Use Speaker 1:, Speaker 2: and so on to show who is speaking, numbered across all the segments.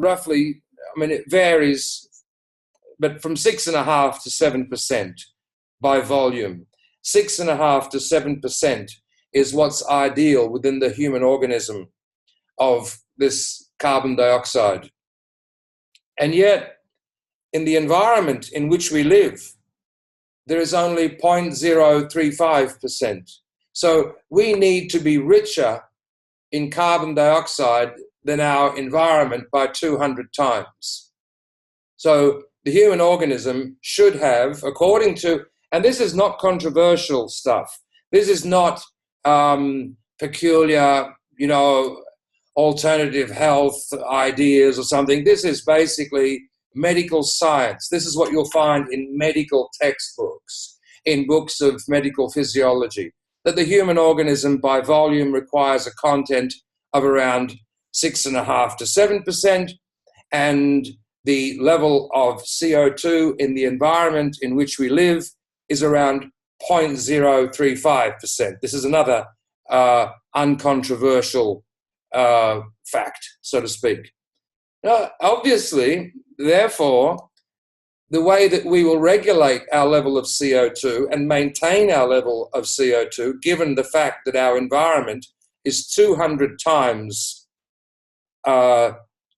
Speaker 1: roughly, I mean, it varies, but from 6.5 to 7% by volume. 6.5 to 7% is what's ideal within the human organism of this carbon dioxide. And yet, in the environment in which we live, there is only 0.035%. So we need to be richer in carbon dioxide than our environment by 200 times. So the human organism should have, according to, and this is not controversial stuff. This is not peculiar, alternative health ideas or something. This is basically medical science. This is what you'll find in medical textbooks, in books of medical physiology, that the human organism by volume requires a content of around 6.5 to 7%, and the level of CO2 in the environment in which we live is around 0.035%. This is another uncontroversial fact, so to speak. Now, obviously, therefore, the way that we will regulate our level of CO2 and maintain our level of CO2, given the fact that our environment is 200 times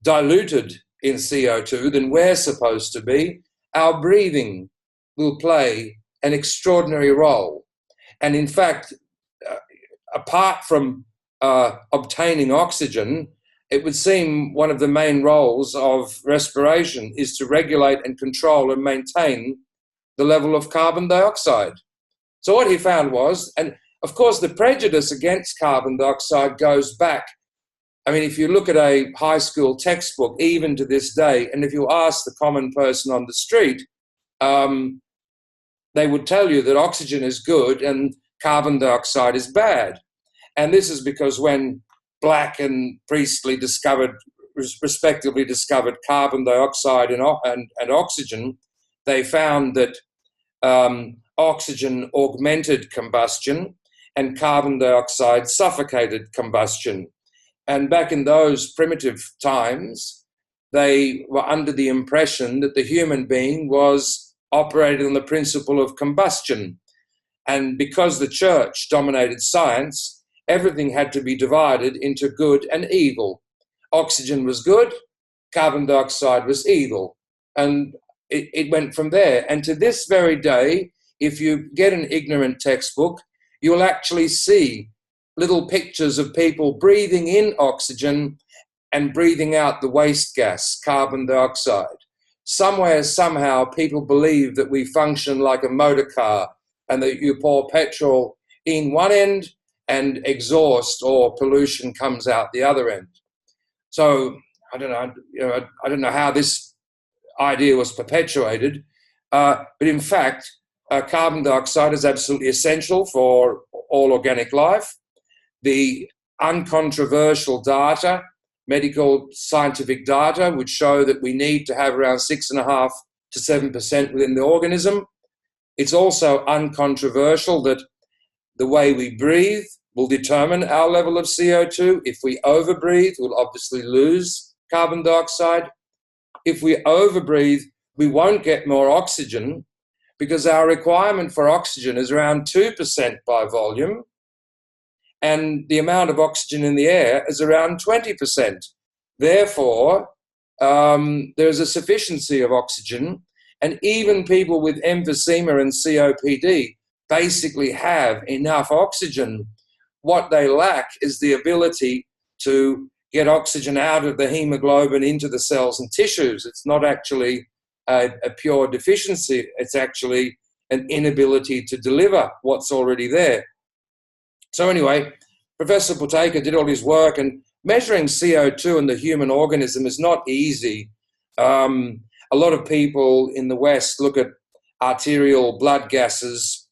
Speaker 1: diluted in CO2 than we're supposed to be, our breathing will play an extraordinary role. And in fact, apart from obtaining oxygen, it would seem one of the main roles of respiration is to regulate and control and maintain the level of carbon dioxide. So what he found was, and of course the prejudice against carbon dioxide goes back. I mean, if you look at a high school textbook, even to this day, and if you ask the common person on the street, they would tell you that oxygen is good and carbon dioxide is bad. And this is because when Black and Priestley respectively discovered carbon dioxide and oxygen, they found that oxygen augmented combustion and carbon dioxide suffocated combustion. And back in those primitive times, they were under the impression that the human being was operating on the principle of combustion. And because the church dominated science, everything had to be divided into good and evil. Oxygen was good, carbon dioxide was evil. And it went from there. And to this very day, if you get an ignorant textbook, you'll actually see little pictures of people breathing in oxygen and breathing out the waste gas, carbon dioxide. Somewhere, somehow, people believe that we function like a motor car and that you pour petrol in one end and exhaust or pollution comes out the other end. So I don't know how this idea was perpetuated, but in fact, carbon dioxide is absolutely essential for all organic life. The uncontroversial data, medical scientific data, would show that we need to have around 6.5 to 7% within the organism. It's also uncontroversial that the way we breathe will determine our level of CO2. If we overbreathe, we'll obviously lose carbon dioxide. If we overbreathe, we won't get more oxygen because our requirement for oxygen is around 2% by volume, and the amount of oxygen in the air is around 20%. Therefore, there's a sufficiency of oxygen, and even people with emphysema and COPD basically have enough oxygen. What they lack is the ability to get oxygen out of the hemoglobin into the cells and tissues. It's not actually a pure deficiency. It's actually an inability to deliver what's already there. So anyway, Professor Buteyko did all his work, and measuring CO2 in the human organism is not easy. A lot of people in the West look at arterial blood gases,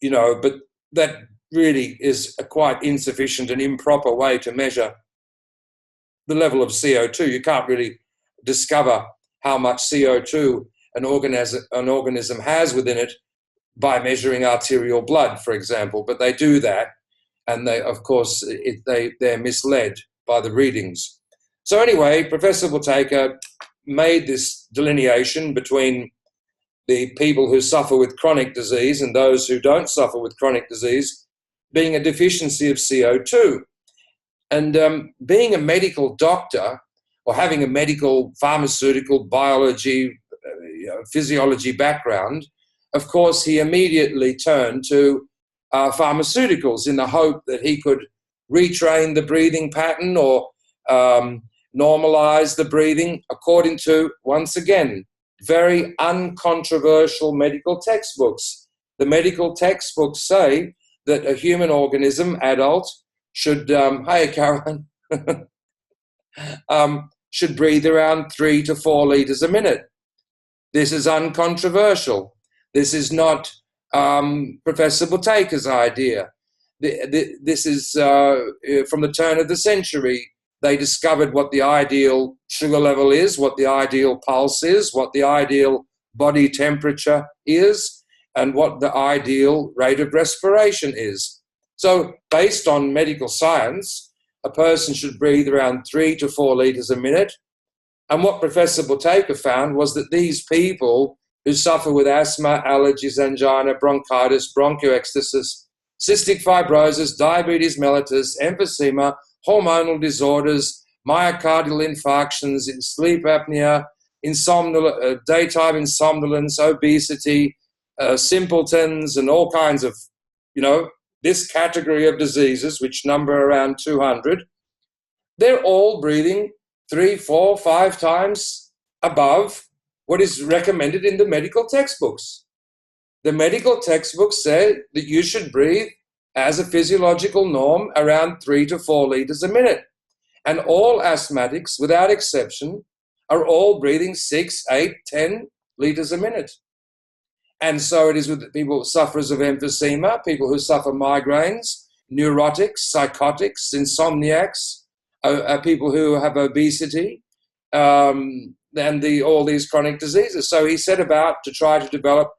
Speaker 1: but that really is a quite insufficient and improper way to measure the level of CO2. You can't really discover how much CO2 an organism has within it by measuring arterial blood, for example, but they do that, and they, of course, they're misled by the readings. So anyway, Professor Buteyko made this delineation between the people who suffer with chronic disease and those who don't suffer with chronic disease being a deficiency of CO2. And being a medical doctor or having a medical, pharmaceutical, biology, physiology background, of course, he immediately turned to pharmaceuticals in the hope that he could retrain the breathing pattern or normalize the breathing according to, once again, very uncontroversial medical textbooks. The medical textbooks say that a human organism, adult, should, hey, Caroline, should breathe around 3 to 4 liters a minute. This is uncontroversial. This is not Professor Buteyko's idea. This is from the turn of the century. They discovered what the ideal sugar level is, what the ideal pulse is, what the ideal body temperature is, and what the ideal rate of respiration is. So based on medical science, a person should breathe around 3 to 4 liters a minute. And what Professor Buteyko found was that these people who suffer with asthma, allergies, angina, bronchitis, bronchoectasis, cystic fibrosis, diabetes mellitus, emphysema, hormonal disorders, myocardial infarctions, sleep apnea, daytime insomnolence, obesity, simpletons, and all kinds of, this category of diseases, which number around 200, they're all breathing 3, 4, 5 times above what is recommended in the medical textbooks. The medical textbooks say that you should breathe as a physiological norm around 3 to 4 liters a minute. And all asthmatics, without exception, are all breathing 6, 8, 10 liters a minute. And so it is with people, sufferers of emphysema, people who suffer migraines, neurotics, psychotics, insomniacs, people who have obesity, and all these chronic diseases. So he set about to try to develop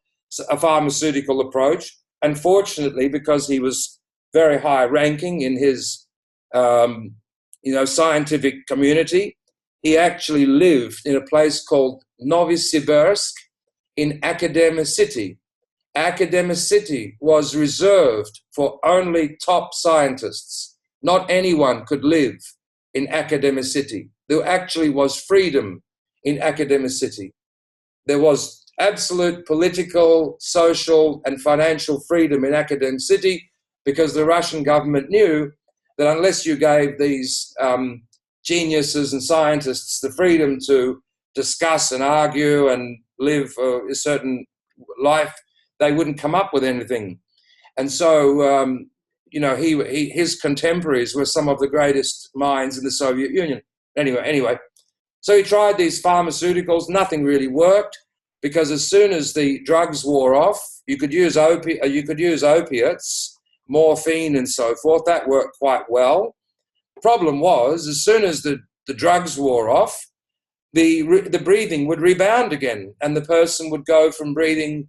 Speaker 1: a pharmaceutical approach. And fortunately, because he was very high ranking in his, scientific community, he actually lived in a place called Novosibirsk in Academicity. Academicity was reserved for only top scientists. Not anyone could live in Academicity. There actually was freedom in Academicity. There was absolute political, social, and financial freedom in Academicity because the Russian government knew that unless you gave these geniuses and scientists the freedom to discuss and argue and live a certain life, they wouldn't come up with anything. And so, his contemporaries were some of the greatest minds in the Soviet Union. Anyway, so he tried these pharmaceuticals. Nothing really worked because as soon as the drugs wore off, you could use opiates, morphine, and so forth. That worked quite well. The problem was, as soon as the drugs wore off, the breathing would rebound again, and the person would go from breathing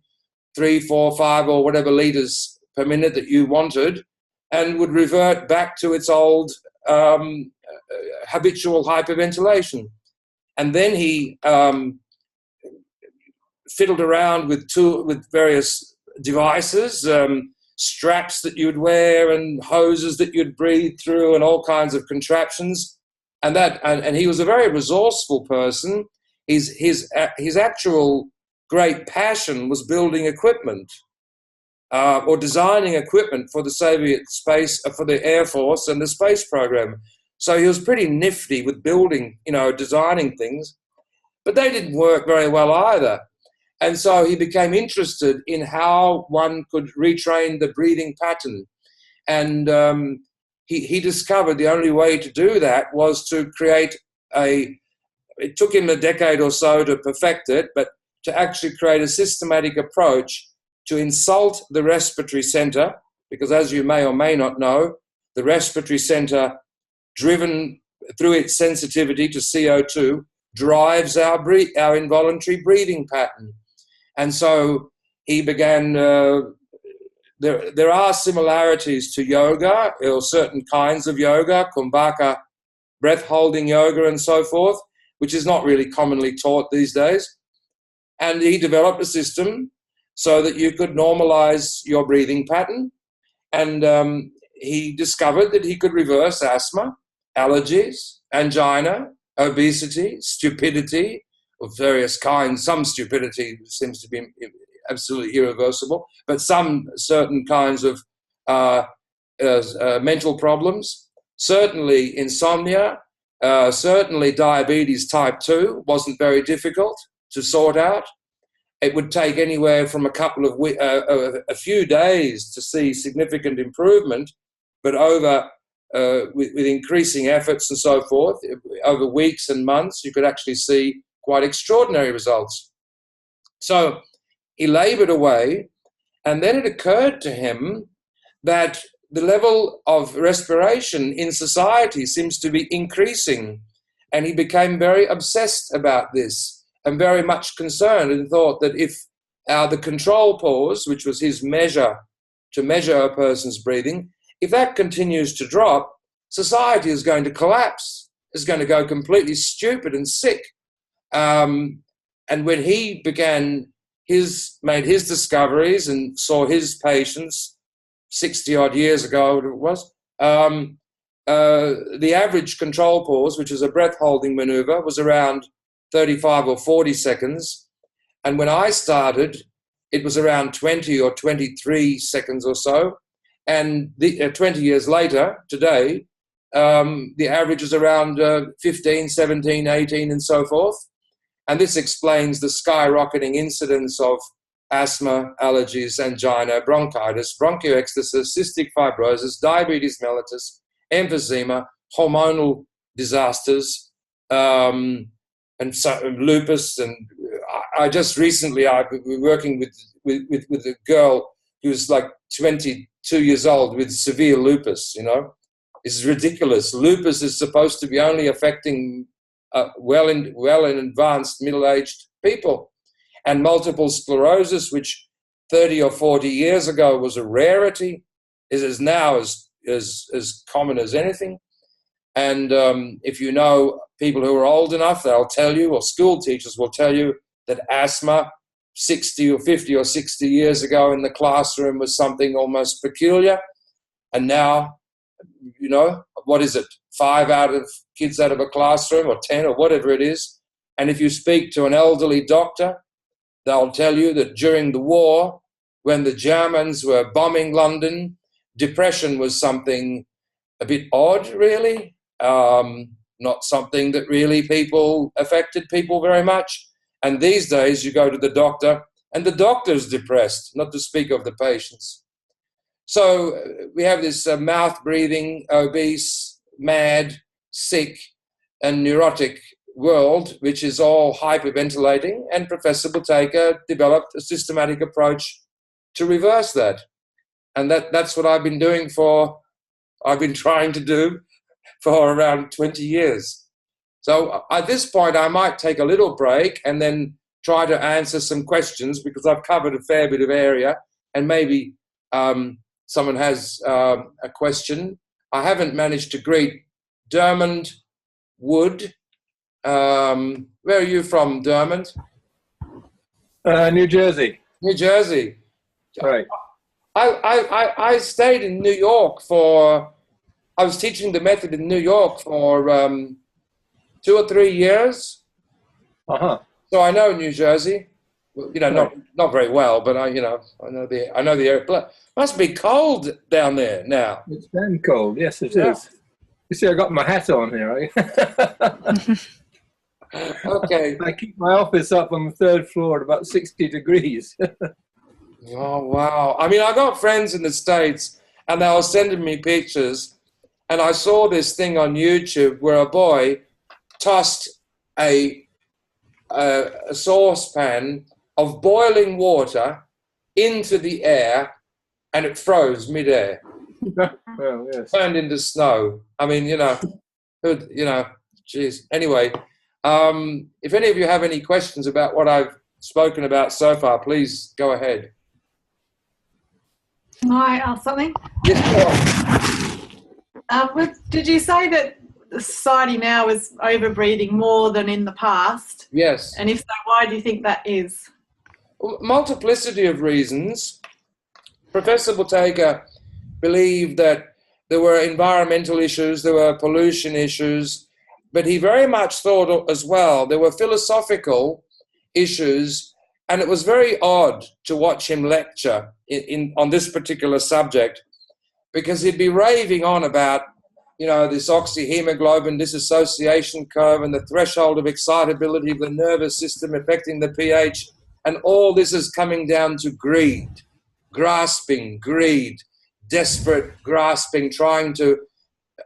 Speaker 1: 3, 4, 5, or whatever liters per minute that you wanted, and would revert back to its old habitual hyperventilation. And then he fiddled around with various devices, straps that you'd wear and hoses that you'd breathe through and all kinds of contraptions. And he was a very resourceful person. His actual great passion was building equipment or designing equipment for the Soviet space, for the Air Force and the space program. So he was pretty nifty with building, designing things, but they didn't work very well either. And so he became interested in how one could retrain the breathing pattern. And he discovered the only way to do that was to create it took him a decade or so to perfect it, but to actually create a systematic approach to insult the respiratory center, because as you may or may not know, the respiratory center, driven through its sensitivity to CO2, drives our involuntary breathing pattern. And so he began, there are similarities to yoga, or certain kinds of yoga, Kumbhaka breath holding yoga and so forth, which is not really commonly taught these days. And he developed a system so that you could normalize your breathing pattern. And he discovered that he could reverse asthma, allergies, angina, obesity, stupidity of various kinds. Some stupidity seems to be absolutely irreversible, but some certain kinds of mental problems, certainly insomnia, certainly diabetes type 2 wasn't very difficult to sort out. It would take anywhere from a few days to see significant improvement, but with increasing efforts and so forth, over weeks and months, you could actually see quite extraordinary results. So he labored away, and then it occurred to him that the level of respiration in society seems to be increasing, and he became very obsessed about this and very much concerned, and thought that if the control pause, which was his measure to measure a person's breathing, if that continues to drop, society is going to collapse, is going to go completely stupid and sick. And when he made his discoveries and saw his patients 60 odd years ago, it was, the average control pause, which is a breath holding maneuver, was around 35 or 40 seconds. And when I started, it was around 20 or 23 seconds or so. And 20 years later, today, the average is around 15, 17, 18, and so forth. And this explains the skyrocketing incidence of asthma, allergies, angina, bronchitis, bronchiectasis, cystic fibrosis, diabetes mellitus, emphysema, hormonal disasters, and so, lupus. And I just recently, I've been working with a girl who's like 22 years old with severe lupus, It's ridiculous. Lupus is supposed to be only affecting well in advanced middle-aged people. And multiple sclerosis, which 30 or 40 years ago was a rarity, is now as common as anything. And if you know people who are old enough, they'll tell you, or school teachers will tell you, that asthma 60 or 50 or 60 years ago in the classroom was something almost peculiar. And now, what is it? 5 kids out of a classroom, or 10, or whatever it is. And if you speak to an elderly doctor, they'll tell you that during the war, when the Germans were bombing London, depression was something a bit odd, really. Not something that really affected people very much. And these days you go to the doctor and the doctor's depressed, not to speak of the patients. So we have this mouth-breathing, obese, mad, sick, and neurotic world, which is all hyperventilating, and Professor Buteyko developed a systematic approach to reverse that. And that's what I've been trying to do for around 20 years. So at this point, I might take a little break and then try to answer some questions, because I've covered a fair bit of area, and maybe someone has a question. I haven't managed to greet Dermond Wood. Where are you from, Dermond?
Speaker 2: New Jersey.
Speaker 1: New Jersey.
Speaker 2: Right.
Speaker 1: I stayed in New York I was teaching the method in New York for 2 or 3 years.
Speaker 2: Uh-huh.
Speaker 1: So I know New Jersey.
Speaker 2: Right.
Speaker 1: Not very well, but I know the area. But must be cold down there now.
Speaker 2: It's damn cold. Yes, it is. You see, I got my hat on here, right?
Speaker 1: Okay.
Speaker 2: I keep my office up on the 3rd floor at about 60 degrees.
Speaker 1: Oh, wow. I mean, I got friends in the States, and they were sending me pictures, and I saw this thing on YouTube where a boy tossed a saucepan of boiling water into the air, and it froze midair.
Speaker 2: Well, yes.
Speaker 1: Turned into snow. I mean, geez. Anyway, if any of you have any questions about what I've spoken about so far, please go ahead.
Speaker 3: Can I ask something?
Speaker 1: Yes, go on.
Speaker 3: Did you say that the society now is overbreeding more than in the past?
Speaker 1: Yes.
Speaker 3: And if so, why do you think that is?
Speaker 1: Multiplicity of reasons. Professor Buteyko believed that there were environmental issues, there were pollution issues, but he very much thought as well there were philosophical issues, and it was very odd to watch him lecture on this particular subject, because he'd be raving on about, you know, this oxyhemoglobin dissociation curve and the threshold of excitability of the nervous system affecting the pH, and all this is coming down to greed, grasping, greed, desperate grasping, trying to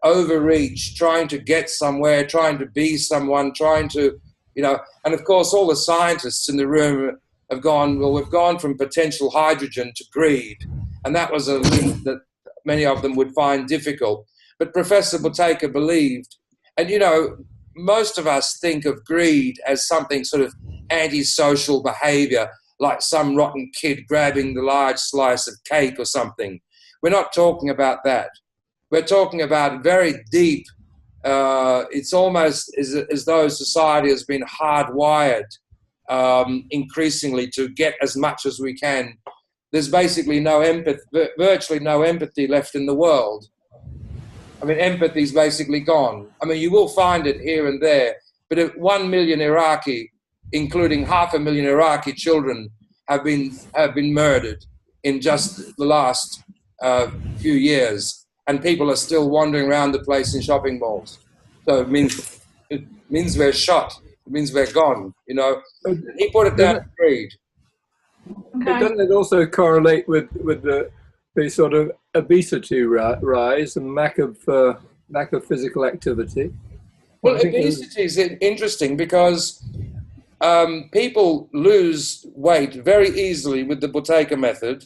Speaker 1: overreach, trying to get somewhere, trying to be someone, trying to, you know, and of course all the scientists in the room have gone, well, we've gone from potential hydrogen to greed, and that was a link that many of them would find difficult. But Professor Buteyko believed, and you know, most of us think of greed as something sort of antisocial behavior, like some rotten kid grabbing the large slice of cake or something. We're not talking about that. We're talking about very deep, it's almost as though society has been hardwired increasingly to get as much as we can. There's basically no empathy, virtually no empathy left in the world. I mean, empathy is basically gone. I mean, you will find it here and there, but if 1 million Iraqi, including 500,000 Iraqi children, have been murdered in just the last few years, and people are still wandering around the place in shopping malls. So it means we're shot. It means we're gone. You know, he put it down to greed.
Speaker 3: Okay.
Speaker 2: Doesn't it also correlate with the sort of obesity rise and lack of physical activity?
Speaker 1: Well, obesity is interesting because people lose weight very easily with the Buteyko method,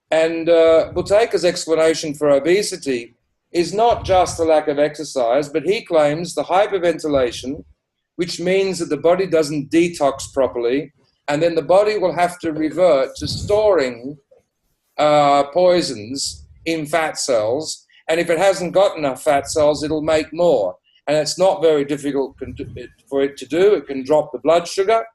Speaker 1: and Buteyko's explanation for obesity is not just the lack of exercise, but he claims the hyperventilation, which means that the body doesn't detox properly, and then the body will have to revert to storing poisons in fat cells, and if it hasn't got enough fat cells, it'll make more. And it's not very difficult for it to do. It can drop the blood sugar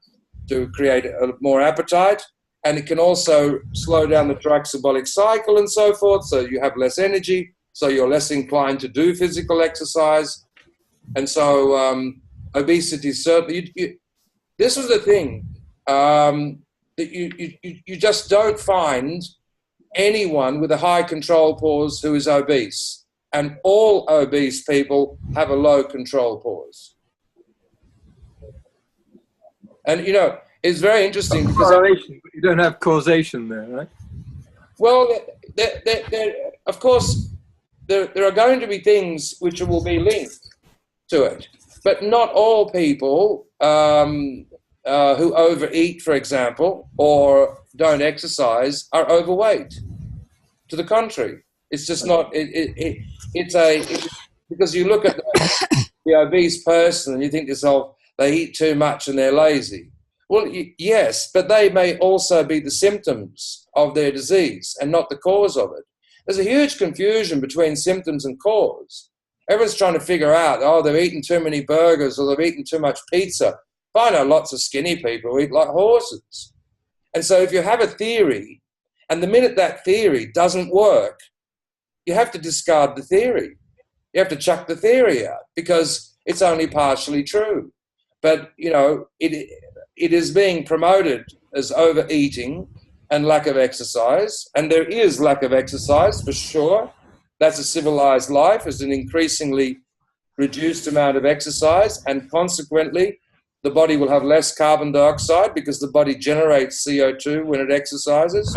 Speaker 1: to create more appetite, and it can also slow down the glycemic cycle and so forth, so you have less energy, so you're less inclined to do physical exercise. And so obesity certainly, this is the thing, that you just don't find anyone with a high control pause who is obese, and all obese people have a low control pause. And you know, it's very interesting because
Speaker 2: you don't have causation there, right?
Speaker 1: Well, of course, there are going to be things which will be linked to it, but not all people who overeat, for example, or don't exercise are overweight. To the contrary, it's just not. Because you look at the obese person and you think to yourself, they eat too much and they're lazy. Well, yes, but they may also be the symptoms of their disease and not the cause of it. There's a huge confusion between symptoms and cause. Everyone's trying to figure out, oh, they're eating too many burgers or they're eating too much pizza. I know lots of skinny people who eat like horses. And so if you have a theory, and the minute that theory doesn't work, you have to discard the theory. You have to chuck the theory out because it's only partially true. But, you know, it is being promoted as overeating and lack of exercise, and there is lack of exercise for sure. That's a civilized life, is an increasingly reduced amount of exercise, and consequently the body will have less carbon dioxide because the body generates CO2 when it exercises.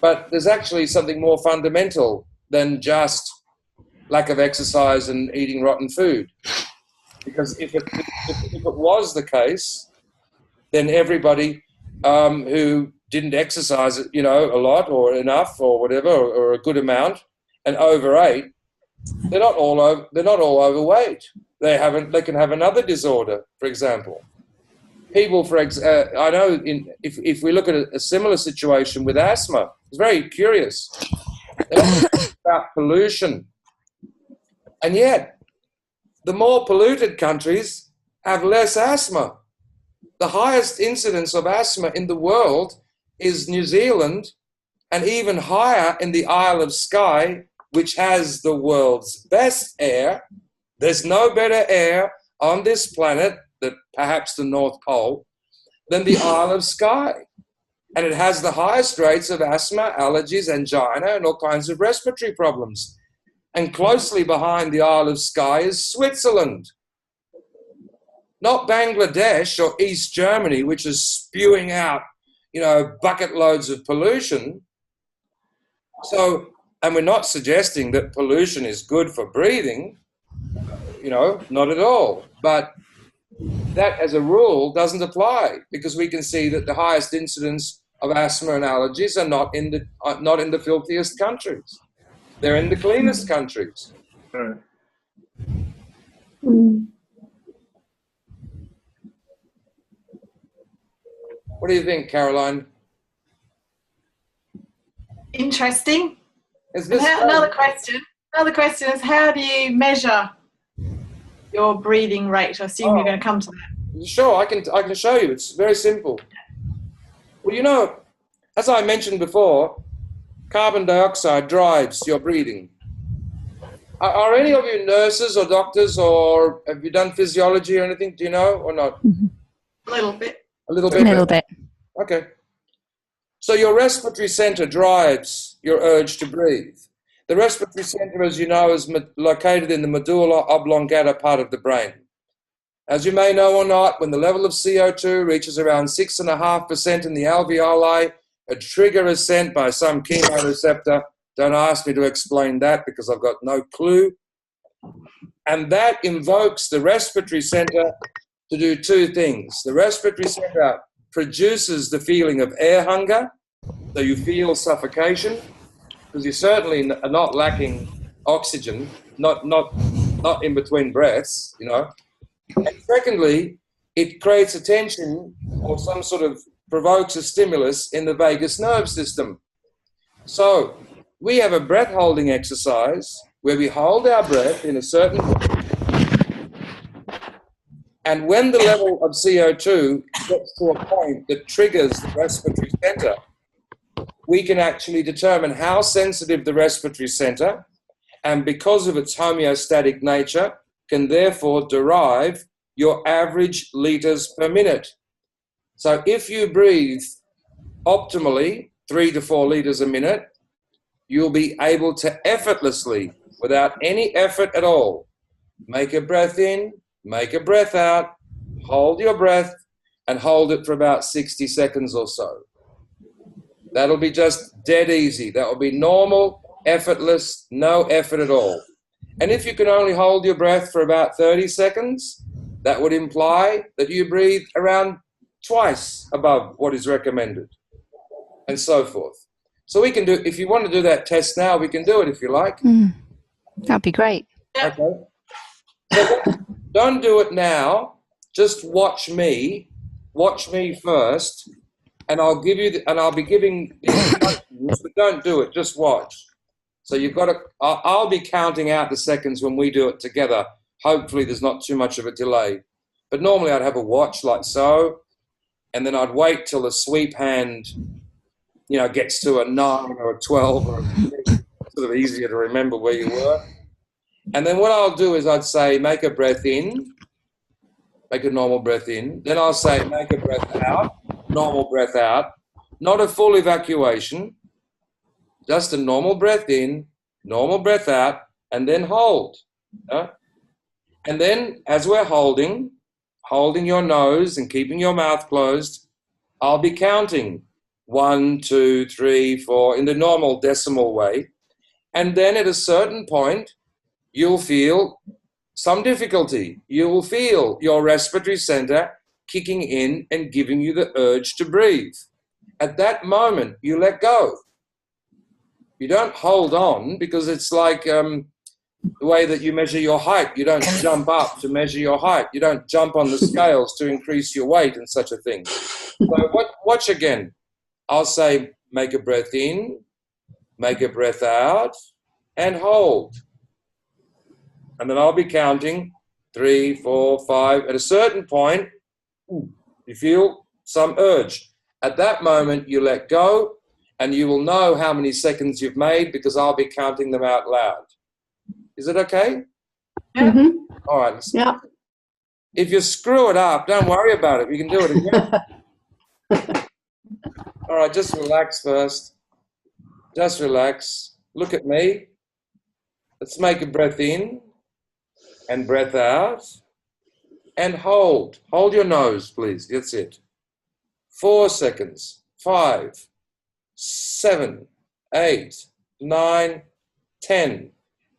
Speaker 1: But there's actually something more fundamental than just lack of exercise and eating rotten food. Because if it was the case, then everybody who didn't exercise, you know, a lot or enough or whatever, or a good amount, and overate, they're not all overweight. They can have another disorder, for example. People, I know, if we look at a similar situation with asthma, it's very curious. They're about pollution, and yet the more polluted countries have less asthma. The highest incidence of asthma in the world is New Zealand, and even higher in the Isle of Skye, which has the world's best air. There's no better air on this planet, that perhaps the North Pole, than the Isle of Skye. And it has the highest rates of asthma, allergies, angina, and all kinds of respiratory problems. And closely behind the Isle of Skye is Switzerland. Not Bangladesh or East Germany, which is spewing out, bucket loads of pollution. So, and we're not suggesting that pollution is good for breathing, not at all. But that, as a rule, doesn't apply, because we can see that the highest incidence of asthma and allergies are not in the filthiest countries. They're in the cleanest countries.
Speaker 2: Right.
Speaker 1: What do you think, Caroline?
Speaker 3: Interesting.
Speaker 1: Is this
Speaker 3: Another question is, how do you measure your breathing rate? I assume you're going to come to that.
Speaker 1: Sure, I can show you. It's very simple. Well, as I mentioned before, carbon dioxide drives your breathing. Are any of you nurses or doctors, or have you done physiology or anything? Do you know or not?
Speaker 3: A little bit.
Speaker 1: A little bit?
Speaker 4: A little bit.
Speaker 1: Okay. So your respiratory center drives your urge to breathe. The respiratory center, as you know, is located in the medulla oblongata part of the brain. As you may know or not, when the level of CO2 reaches around 6.5% in the alveoli, a trigger is sent by some chemoreceptor. Don't ask me to explain that, because I've got no clue. And that invokes the respiratory center to do two things. The respiratory center produces the feeling of air hunger, so you feel suffocation, because you certainly are not lacking oxygen, not in between breaths, And secondly, it creates a tension, or some sort of provokes a stimulus in the vagus nerve system. So we have a breath holding exercise where we hold our breath in a certain position, and when the level of CO2 gets to a point that triggers the respiratory center, we can actually determine how sensitive the respiratory center, and because of its homeostatic nature, can therefore derive your average liters per minute. So if you breathe optimally 3 to 4 liters a minute, you'll be able to effortlessly, without any effort at all, make a breath in, make a breath out, hold your breath, and hold it for about 60 seconds or so. That'll be just dead easy. That will be normal, effortless, no effort at all. And if you can only hold your breath for about 30 seconds, that would imply that you breathe around twice above what is recommended, and so forth. So we can do, if you want to do that test now, we can do it if you like.
Speaker 4: That'd be great.
Speaker 1: Okay. So don't do it now. Just watch me. Watch me first, and I'll give you, I'll be giving the instructions, but don't do it. Just watch. So you've got to, I'll be counting out the seconds when we do it together. Hopefully there's not too much of a delay. But normally I'd have a watch like so, and then I'd wait till the sweep hand, gets to a 9 or a 12 or a 6, sort of easier to remember where you were. And then what I'll do is I'd say, make a breath in, make a normal breath in. Then I'll say, make a breath out, normal breath out. Not a full evacuation, just a normal breath in, normal breath out, and then hold. And then as we're holding your nose and keeping your mouth closed, I'll be counting 1, 2, 3, 4 in the normal decimal way. And then at a certain point, you'll feel some difficulty. You will feel your respiratory center kicking in and giving you the urge to breathe. At that moment, you let go. You don't hold on, because it's like the way that you measure your height. You don't jump up to measure your height. You don't jump on the scales to increase your weight and such a thing. So watch again. I'll say, make a breath in, make a breath out, and hold. And then I'll be counting 3, 4, 5. At a certain point, you feel some urge. At that moment, you let go, and you will know how many seconds you've made because I'll be counting them out loud. Is it okay?
Speaker 3: Yeah.
Speaker 5: Mm-hmm.
Speaker 1: All right.
Speaker 5: Yeah.
Speaker 1: If you screw it up, don't worry about it. You can do it again. All right, just relax first. Just relax. Look at me. Let's make a breath in and breath out. And hold. Hold your nose, please. That's it. 4 seconds. 5, 7, 8, 9, 10,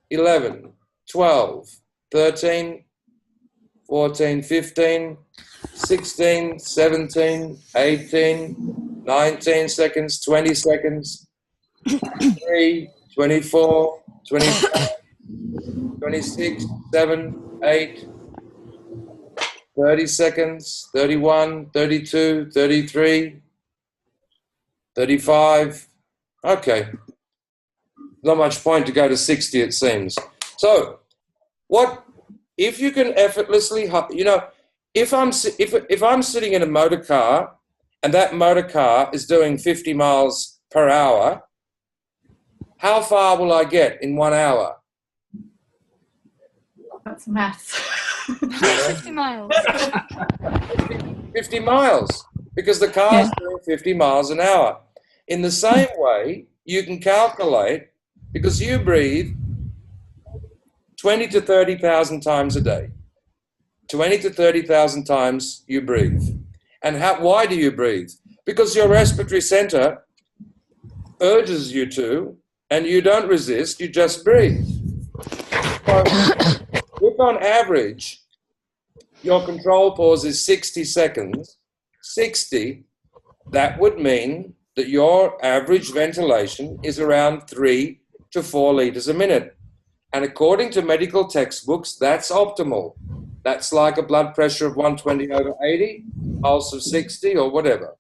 Speaker 1: 11, 12, 13, 14, 15, 16, 17, 18, 19 seconds, 20 seconds, 23, 24, 25, 26, 7, 8, 30 seconds, 31, 32, 33, 35. Okay. Not much point to go to 60, it seems. So, what if you can effortlessly, if I'm sitting in a motor car and that motor car is doing 50 miles per hour, how far will I get in 1 hour?
Speaker 3: That's maths.
Speaker 4: 50 miles.
Speaker 1: 50 miles, because the car's doing 50 miles an hour. In the same way, you can calculate, because you breathe 20 to 30,000 times a day. 20 to 30,000 times you breathe. And why do you breathe? Because your respiratory center urges you to, and you don't resist, you just breathe. So, if on average, your control pause is 60 seconds, 60, that would mean that your average ventilation is around 3 to 4 liters a minute. And according to medical textbooks, that's optimal. That's like a blood pressure of 120/80, pulse of 60 or whatever.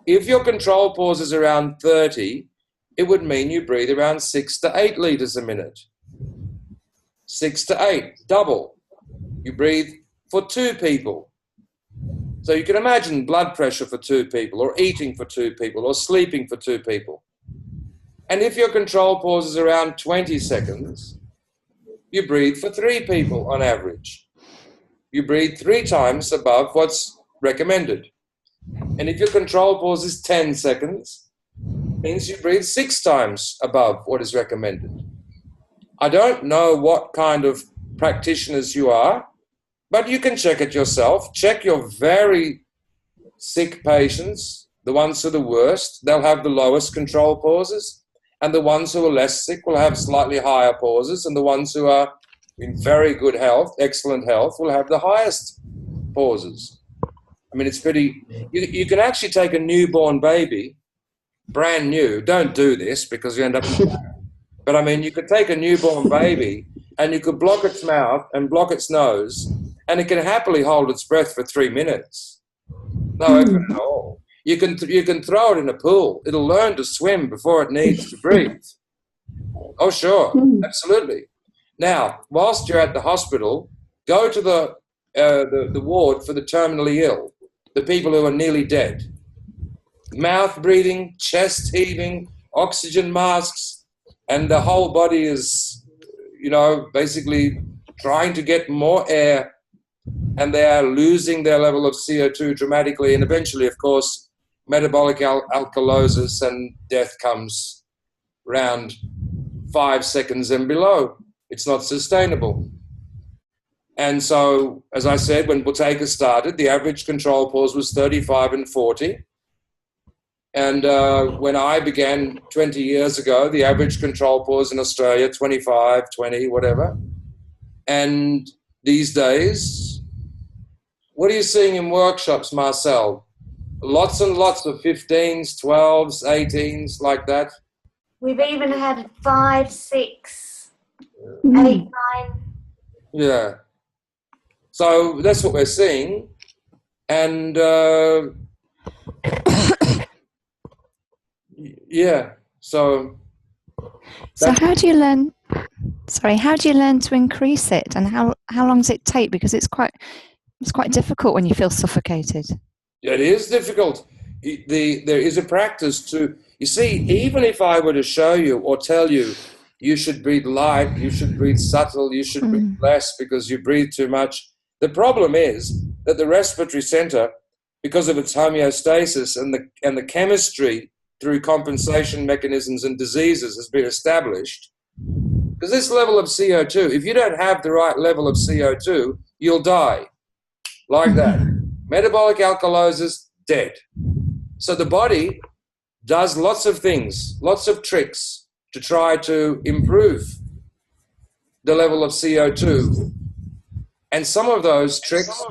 Speaker 1: If your control pause is around 30, it would mean you breathe around 6 to 8 liters a minute. 6 to 8, double. You breathe for 2 people. So you can imagine blood pressure for 2 people, or eating for 2 people, or sleeping for 2 people. And if your control pause is around 20 seconds, you breathe for 3 people on average. You breathe 3 times above what's recommended. And if your control pause is 10 seconds, it means you breathe 6 times above what is recommended. I don't know what kind of practitioners you are, but you can check it yourself. Check your very sick patients, the ones who are the worst. They'll have the lowest control pauses, and the ones who are less sick will have slightly higher pauses, and the ones who are in very good health, excellent health, will have the highest pauses. I mean, it's pretty... You can actually take a newborn baby, brand new. Don't do this because you end up... But I mean, you could take a newborn baby and you could block its mouth and block its nose, and it can happily hold its breath for 3 minutes. No effort at all. You can throw it in a pool. It'll learn to swim before it needs to breathe. Oh, sure. Absolutely. Now, whilst you're at the hospital, go to the ward for the terminally ill, the people who are nearly dead. Mouth breathing, chest heaving, oxygen masks, and the whole body is, basically trying to get more air, and they are losing their level of CO2 dramatically, and eventually, of course, metabolic alkalosis and death comes around 5 seconds and below. It's not sustainable. And so, as I said, when Buteyko started, the average control pause was 35 and 40. And when I began 20 years ago, the average control pause in Australia, 25, 20, whatever. And these days, what are you seeing in workshops, Marcel? Lots and lots of 15s, 12s, 18s, like that.
Speaker 6: We've even had 5, 6, 8, 9.
Speaker 1: Yeah. So that's what we're seeing. And yeah, so
Speaker 4: how do you learn? Sorry, how do you learn to increase it, and how how long does it take? Because it's quite difficult when you feel suffocated.
Speaker 1: It is difficult. There is a practice to, you see, even if I were to show you or tell you, you should breathe light, you should breathe subtle, you should breathe less because you breathe too much. The problem is that the respiratory center, because of its homeostasis and the chemistry through compensation mechanisms and diseases has been established. Because this level of CO2, if you don't have the right level of CO2, you'll die. Like that. Metabolic alkalosis, dead. So the body does lots of things, lots of tricks to try to improve the level of CO2. And some of those tricks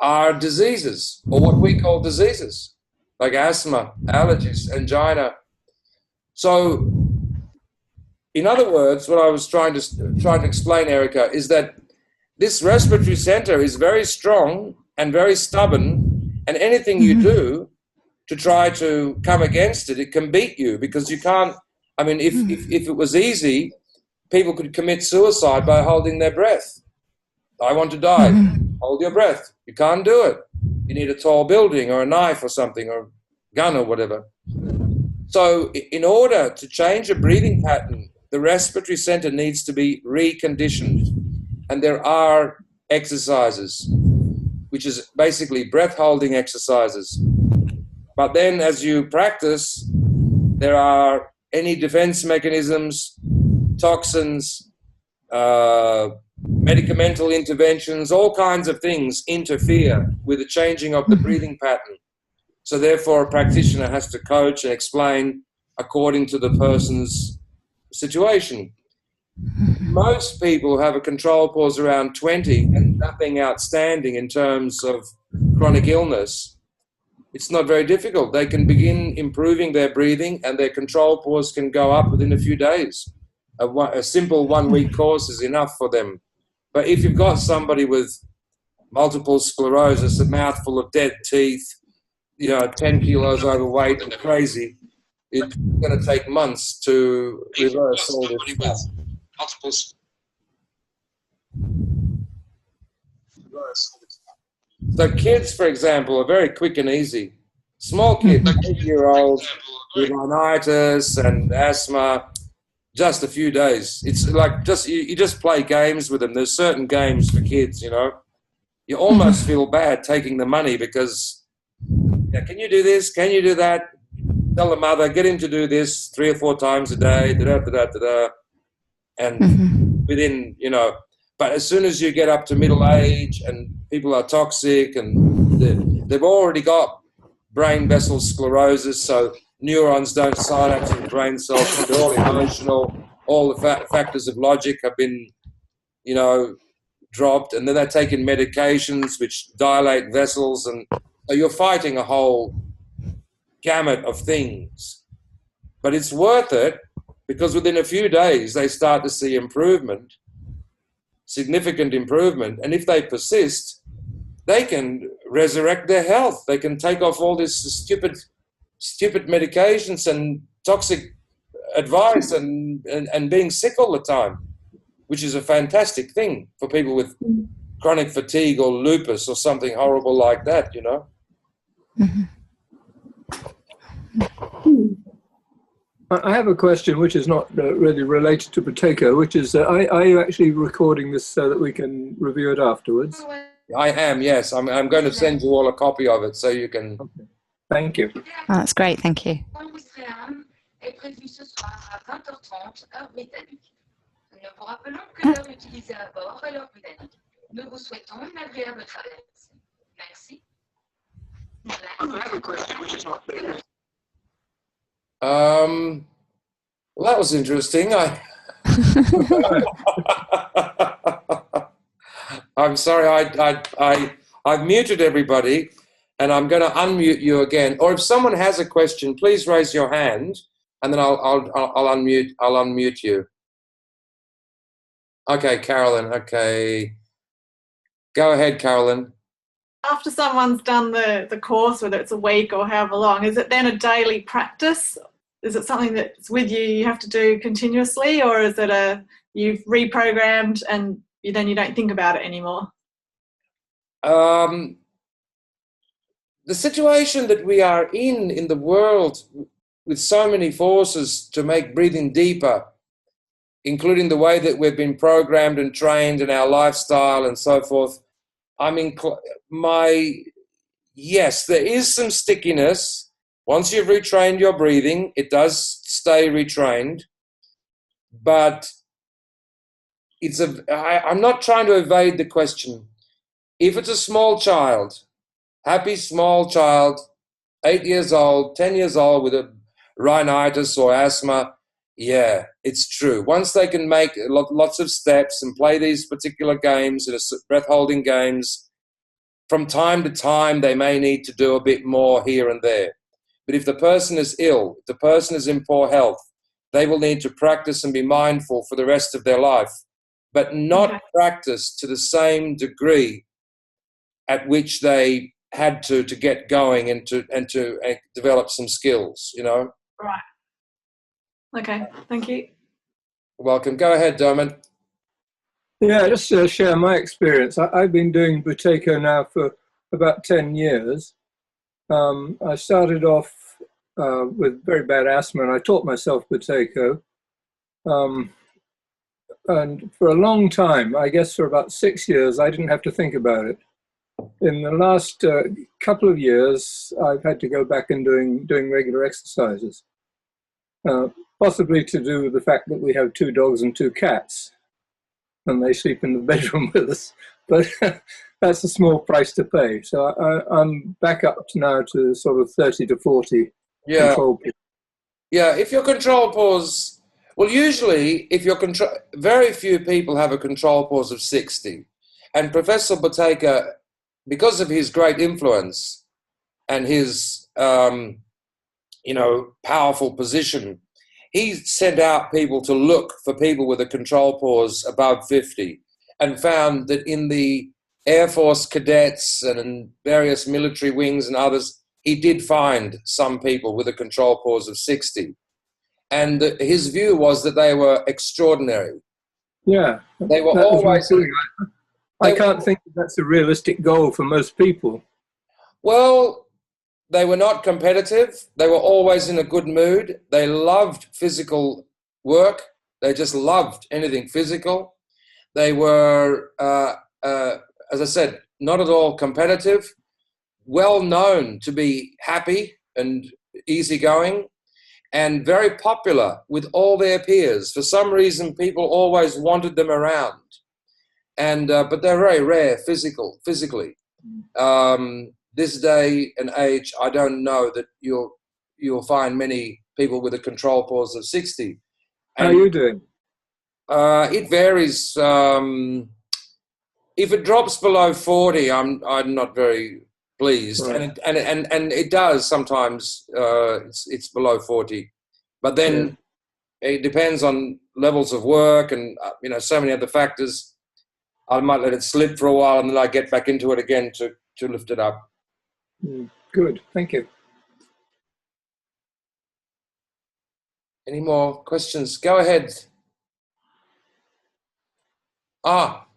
Speaker 1: are diseases, or what we call diseases, like asthma, allergies, angina. So, in other words, what I was trying to explain, Erica, is that this respiratory center is very strong and very stubborn, and anything you do to try to come against it, it can beat you, because you can't. I mean, if it was easy, people could commit suicide by holding their breath. I want to die. Hold your breath. You can't do it. You need a tall building or a knife or something, or a gun or whatever. So in order to change a breathing pattern, the respiratory center needs to be reconditioned. And there are exercises, which is basically breath-holding exercises. But then as you practice, there are any defense mechanisms, toxins, medicamental interventions, all kinds of things interfere with the changing of the breathing pattern. So therefore, a practitioner has to coach and explain according to the person's situation. Most people have a control pause around 20 and nothing outstanding in terms of chronic illness. It's not very difficult. They can begin improving their breathing and their control pause can go up within a few days. A simple 1-week course is enough for them. But if you've got somebody with multiple sclerosis, a mouthful of dead teeth, 10 kilos overweight and crazy, it's going to take months to reverse all this stuff. So kids, for example, are very quick and easy. Small kids, 8-year-olds with rhinitis and asthma, just a few days. It's like you just play games with them. There's certain games for kids, You almost feel bad taking the money because, can you do this? Can you do that? Tell the mother, get him to do this 3 or 4 times a day, and within, but as soon as you get up to middle age and people are toxic and they've already got brain vessel sclerosis, so neurons don't synapse in brain cells, they're all emotional, all the factors of logic have been, dropped, and then they're taking medications which dilate vessels, and so you're fighting a whole gamut of things. But it's worth it because within a few days they start to see improvement, significant improvement, and if they persist, they can resurrect their health. They can take off all this stupid medications and toxic advice and being sick all the time, which is a fantastic thing for people with chronic fatigue or lupus or something horrible like that,
Speaker 2: I have a question which is not really related to Buteyko, which is, are you actually recording this so that we can review it afterwards?
Speaker 1: I am, yes. I'm going to send you all a copy of it so you can...
Speaker 2: Okay. Thank you.
Speaker 4: Oh, that's great, thank you.
Speaker 5: Est prévu ce soir à 20h30, heure britannique. Nous vous rappelons que l'heure utilisée à bord est l'heure britannique. Nous vous souhaitons une agréable traversée. Merci.
Speaker 2: I have a question which is not related.
Speaker 1: Well, that was interesting. I'm sorry, I've muted everybody, and I'm going to unmute you again. Or if someone has a question, please raise your hand, and then I'll unmute you. Okay, Carolyn. Okay, go ahead, Carolyn.
Speaker 3: After someone's done the course, whether it's a week or however long, is it then a daily practice? Is it something that's with you have to do continuously, or is it you've reprogrammed and then you don't think about it anymore?
Speaker 1: The situation that we are in the world, with so many forces to make breathing deeper, including the way that we've been programmed and trained in our lifestyle and so forth, yes, there is some stickiness. Once you've retrained your breathing, it does stay retrained. But I'm not trying to evade the question. If it's a small child, happy small child, 8 years old, 10 years old with a rhinitis or asthma, yeah, it's true. Once they can make lots of steps and play these particular games, breath-holding games, from time to time they may need to do a bit more here and there. But if the person is ill, if the person is in poor health, they will need to practice and be mindful for the rest of their life, but not practice to the same degree at which they had to get going and to develop some skills, you know.
Speaker 3: Right. Okay, thank you.
Speaker 1: Welcome. Go ahead, Dermot.
Speaker 2: Yeah, just to share my experience. I've been doing Buteyko now for about 10 years. I started off with very bad asthma, and I taught myself Buteyko. And for a long time, I guess for about 6 years, I didn't have to think about it. In the last couple of years, I've had to go back and doing regular exercises, possibly to do with the fact that we have 2 dogs and 2 cats, and they sleep in the bedroom with us. But that's a small price to pay. So I'm back up now to sort of 30 to 40 control pause.
Speaker 1: Yeah, if your control pause, well, usually if your very few people have a control pause of 60. And Professor Buteyko, because of his great influence and his, powerful position, he sent out people to look for people with a control pause above 50 and found that in the Air Force cadets and in various military wings and others, he did find some people with a control pause of 60. And his view was that they were extraordinary.
Speaker 2: Yeah.
Speaker 1: They were always...
Speaker 2: I can't think that's a realistic goal for most people.
Speaker 1: Well, they were not competitive. They were always in a good mood. They loved physical work. They just loved anything physical. They were, as I said, not at all competitive, well known to be happy and easygoing, and very popular with all their peers. For some reason, people always wanted them around. And but they're very rare physically. This day and age, I don't know that you'll find many people with a control pause of 60.
Speaker 2: How are you doing?
Speaker 1: It varies. If it drops below 40, I'm not very pleased, right. and it does sometimes. It's below 40, but then it depends on levels of work and so many other factors. I might let it slip for a while and then I get back into it again to lift it up.
Speaker 2: Good, thank you.
Speaker 1: Any more questions? Go ahead.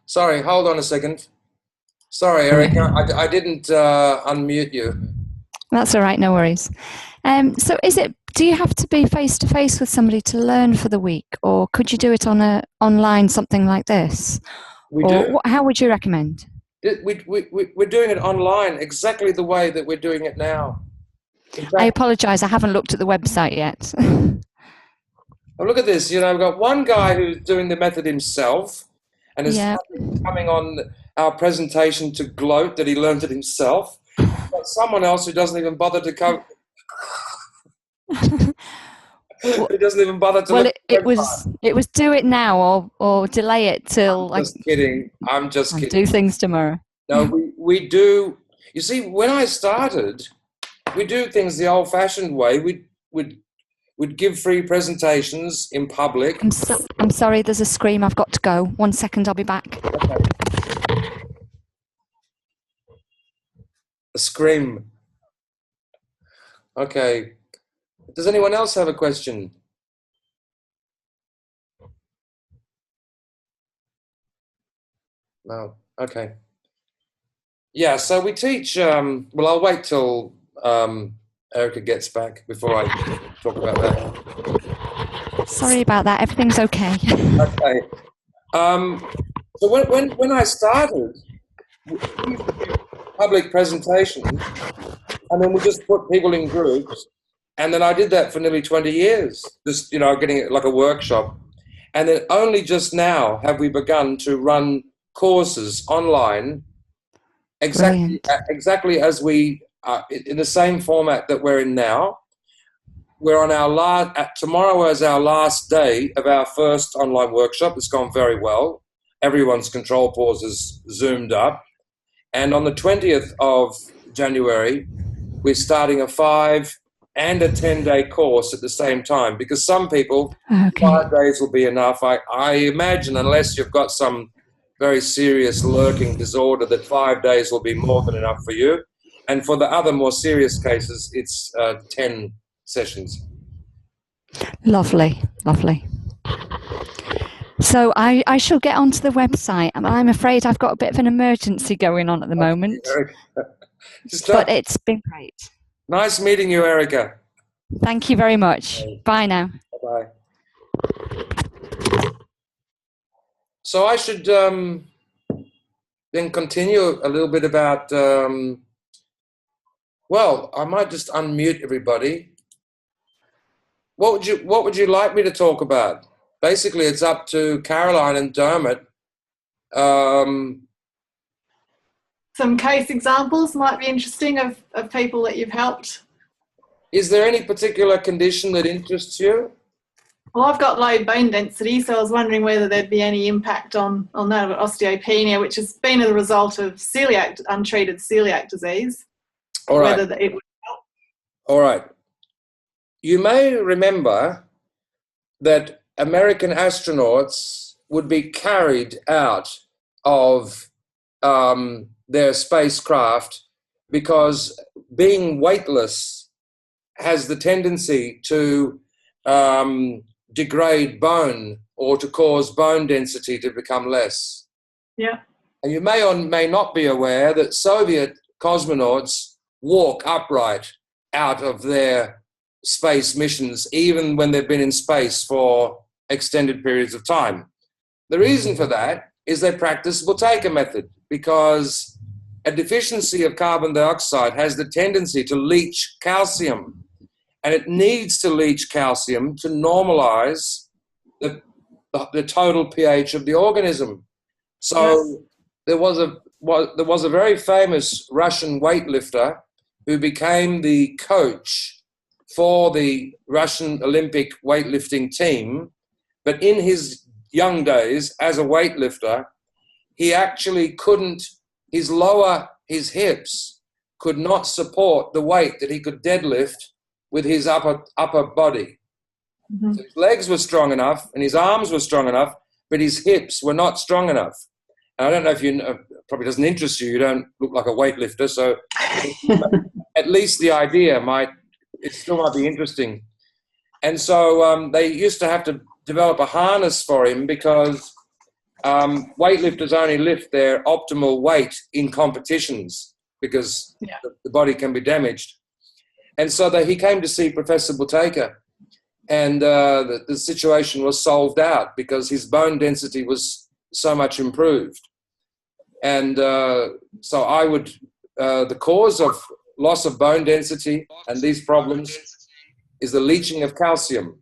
Speaker 1: Sorry, hold on a second. Sorry, Erica, I didn't unmute you.
Speaker 4: That's all right, no worries. So do you have to be face-to-face with somebody to learn for the week, or could you do it on online, something like this? How would you recommend?
Speaker 1: We're doing it online exactly the way that we're doing it now. Fact,
Speaker 4: I apologise, I haven't looked at the website yet.
Speaker 1: Oh, look at this. We've got one guy who's doing the method himself and is coming on our presentation to gloat that he learned it himself. We've got someone else who doesn't even bother to come. He doesn't even bother to look.
Speaker 4: It was do it now or delay it till.
Speaker 1: I'm just kidding. I'm just kidding.
Speaker 4: Do things tomorrow.
Speaker 1: No, we do. You see, when I started, we do things the old-fashioned way. We'd give free presentations in public.
Speaker 4: I'm sorry. There's a scream. I've got to go. 1 second. I'll be back.
Speaker 1: Okay. A scream. Okay. Does anyone else have a question? No. Okay. Yeah, so we teach, well, I'll wait till Erica gets back before I talk about that.
Speaker 4: Sorry about that. Everything's okay.
Speaker 1: Okay. So when I started, we used to do public presentations, and then we just put people in groups, and then I did that for nearly 20 years, just, getting it like a workshop. And then only just now have we begun to run courses online, exactly as we in the same format that we're in now. We're on our tomorrow is our last day of our first online workshop. It's gone very well. Everyone's control pause is zoomed up. And on the 20th of January, we're starting a 5 and a 10-day course at the same time, because some people, 5 days will be enough. I imagine, unless you've got some very serious lurking disorder, that 5 days will be more than enough for you. And for the other more serious cases, it's 10 sessions.
Speaker 4: Lovely. So I shall get onto the website. I'm afraid I've got a bit of an emergency going on at the moment. But it's been great.
Speaker 1: Nice meeting you, Erica.
Speaker 4: Thank you very much. Bye now.
Speaker 1: Bye-bye. So I should then continue a little bit about, well, I might just unmute everybody. What would you like me to talk about? Basically, it's up to Caroline and Dermot.
Speaker 3: Some case examples might be interesting of people that you've helped.
Speaker 1: Is there any particular condition that interests you?
Speaker 3: Well, I've got low bone density, so I was wondering whether there'd be any impact on that. I've got osteopenia, which has been a result of untreated celiac disease.
Speaker 1: All right.
Speaker 3: Whether it would help.
Speaker 1: All right. You may remember that American astronauts would be carried out of their spacecraft because being weightless has the tendency to degrade bone or to cause bone density to become less.
Speaker 3: Yeah.
Speaker 1: And you may or may not be aware that Soviet cosmonauts walk upright out of their space missions, even when they've been in space for extended periods of time. The reason for that is they practice Buteyko method, because a deficiency of carbon dioxide has the tendency to leach calcium, and it needs to leach calcium to normalize the total pH of the organism. So there was a very famous Russian weightlifter who became the coach for the Russian Olympic weightlifting team, but in his young days as a weightlifter, he actually couldn't, his hips could not support the weight that he could deadlift with his upper body. Mm-hmm. So his legs were strong enough and his arms were strong enough, but his hips were not strong enough. And I don't know if you know, probably doesn't interest you, you don't look like a weightlifter, so at least the idea it still might be interesting. And so they used to have to develop a harness for him because weightlifters only lift their optimal weight in competitions because the body can be damaged. And so he came to see Professor Buteyko, and the situation was solved out because his bone density was so much improved. And so I would, the cause of loss of bone density and these problems is the leaching of calcium.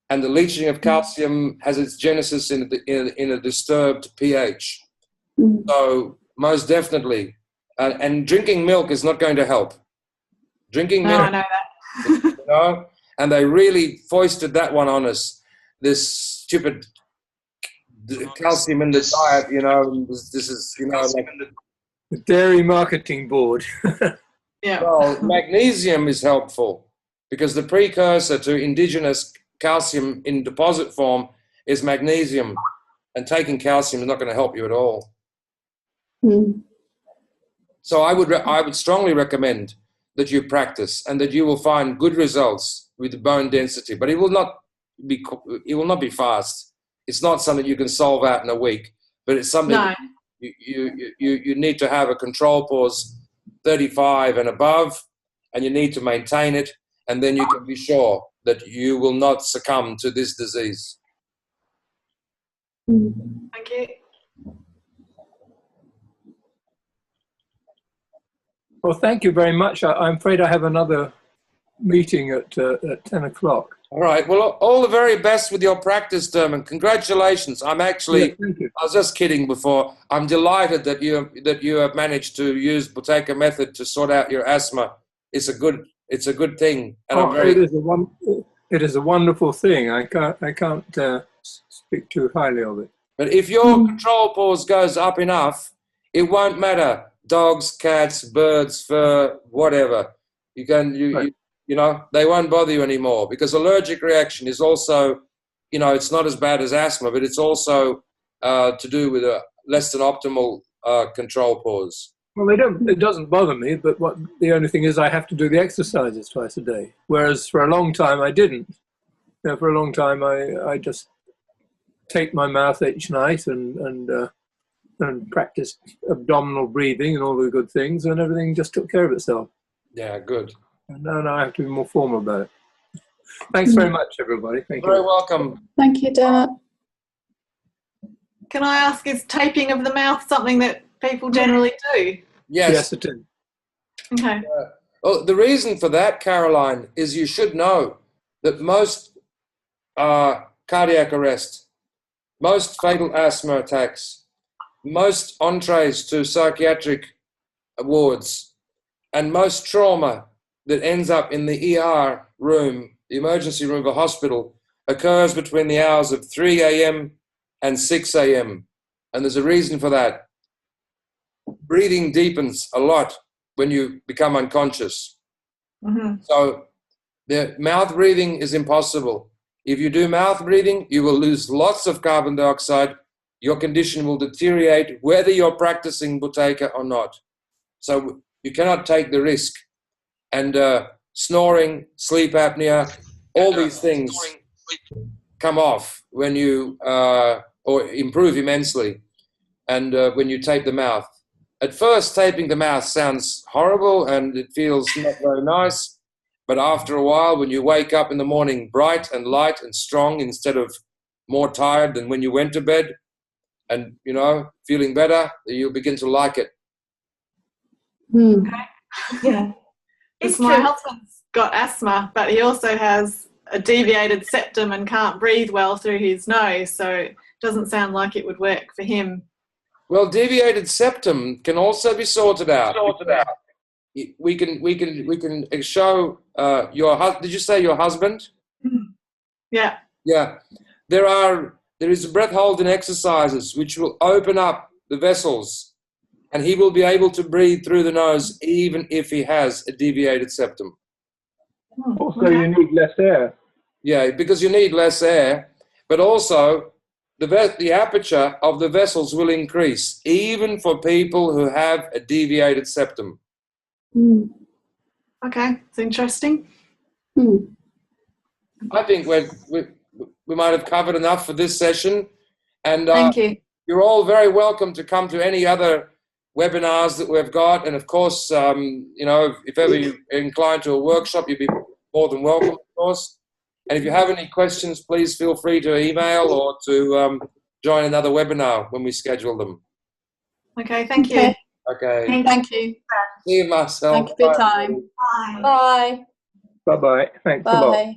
Speaker 1: And the leaching of calcium has its genesis in a disturbed pH. So most definitely, and drinking milk is not going to help. Drinking milk,
Speaker 3: I know that.
Speaker 1: And they really foisted that one on us. This stupid calcium in the diet, this is, like
Speaker 2: the dairy marketing board.
Speaker 3: Yeah.
Speaker 1: Well, magnesium is helpful because the precursor to indigenous calcium in deposit form is magnesium, and taking calcium is not going to help you at all. So I would strongly recommend that you practice and that you will find good results with bone density, but it will not be fast. It's not something you can solve out in a week, but it's something you need to have a control pause 35 and above, and you need to maintain it, and then you can be sure that you will not succumb to this disease.
Speaker 3: Thank you.
Speaker 2: Well, thank you very much. I'm afraid I have another meeting at 10 o'clock.
Speaker 1: All right. Well, all the very best with your practice, Dermot. Congratulations. I'm actually,
Speaker 2: Yeah, thank you.
Speaker 1: I was just kidding before. I'm delighted that you have managed to use Buteyko method to sort out your asthma. It's a good thing. And I'm very,
Speaker 2: it is a wonderful thing. I can't speak too highly of it.
Speaker 1: but if your control pause goes up enough, it won't matter. Dogs, cats, birds, fur, whatever.
Speaker 2: Right.
Speaker 1: You know, they won't bother you anymore, because allergic reaction is also, you know, it's not as bad as asthma, but it's also to do with a less than optimal control pause.
Speaker 2: Well, it doesn't bother me, but the only thing is I have to do the exercises twice a day, whereas for a long time I didn't. You know, for a long time I just taped my mouth each night and practiced abdominal breathing and all the good things, and everything just took care of itself.
Speaker 1: Yeah, good.
Speaker 2: And now I have to be more formal about it. Thanks very much, everybody. Thank you.
Speaker 1: Very welcome.
Speaker 7: Thank you, Dermot.
Speaker 3: Can I ask, is taping of the mouth something that people generally do?
Speaker 1: Yes.
Speaker 2: Yes, it is.
Speaker 3: Okay.
Speaker 1: Well, the reason for that, Caroline, is you should know that most cardiac arrest, most fatal asthma attacks, most entrees to psychiatric wards, and most trauma that ends up in the ER room, the emergency room of a hospital, occurs between the hours of 3 a.m. and 6 a.m. And there's a reason for that. Breathing deepens a lot when you become unconscious. So the mouth breathing is impossible. If you do mouth breathing, you will lose lots of carbon dioxide. Your condition will deteriorate whether you're practicing Buteyko or not. So you cannot take the risk. And snoring, sleep apnea, all these things come off when you, or improve immensely, and when you tape the mouth. At first, taping the mouth sounds horrible and it feels not very nice, but after a while, when you wake up in the morning bright and light and strong instead of more tired than when you went to bed, and, you know, feeling better, you'll begin to like it.
Speaker 3: Okay.
Speaker 6: Yeah.
Speaker 3: It's my husband's got asthma, but he also has a deviated septum and can't breathe well through his nose, so it doesn't sound like it would work for him.
Speaker 1: Well, deviated septum can also be sorted out. We can show your husband. Did you say your husband?
Speaker 3: Yeah.
Speaker 1: Yeah. There is breath holding exercises which will open up the vessels, and he will be able to breathe through the nose even if he has a deviated septum.
Speaker 2: Also, you need less air.
Speaker 1: Yeah, because you need less air, but also the aperture of the vessels will increase, even for people who have a deviated septum.
Speaker 3: Okay, it's interesting.
Speaker 1: I think we might have covered enough for this session, and
Speaker 3: Thank you.
Speaker 1: you're all very welcome to come to any other webinars that we've got, and of course, you know, if ever you're inclined to a workshop, you'd be more than welcome, of course. And if you have any questions, please feel free to email or to join another webinar when we schedule them.
Speaker 3: Okay, thank you.
Speaker 1: Okay.
Speaker 7: Thank you.
Speaker 1: See you, Marcel.
Speaker 7: Thank you for your time.
Speaker 6: Bye.
Speaker 7: Bye.
Speaker 2: Bye-bye. Thanks a lot.
Speaker 7: Bye.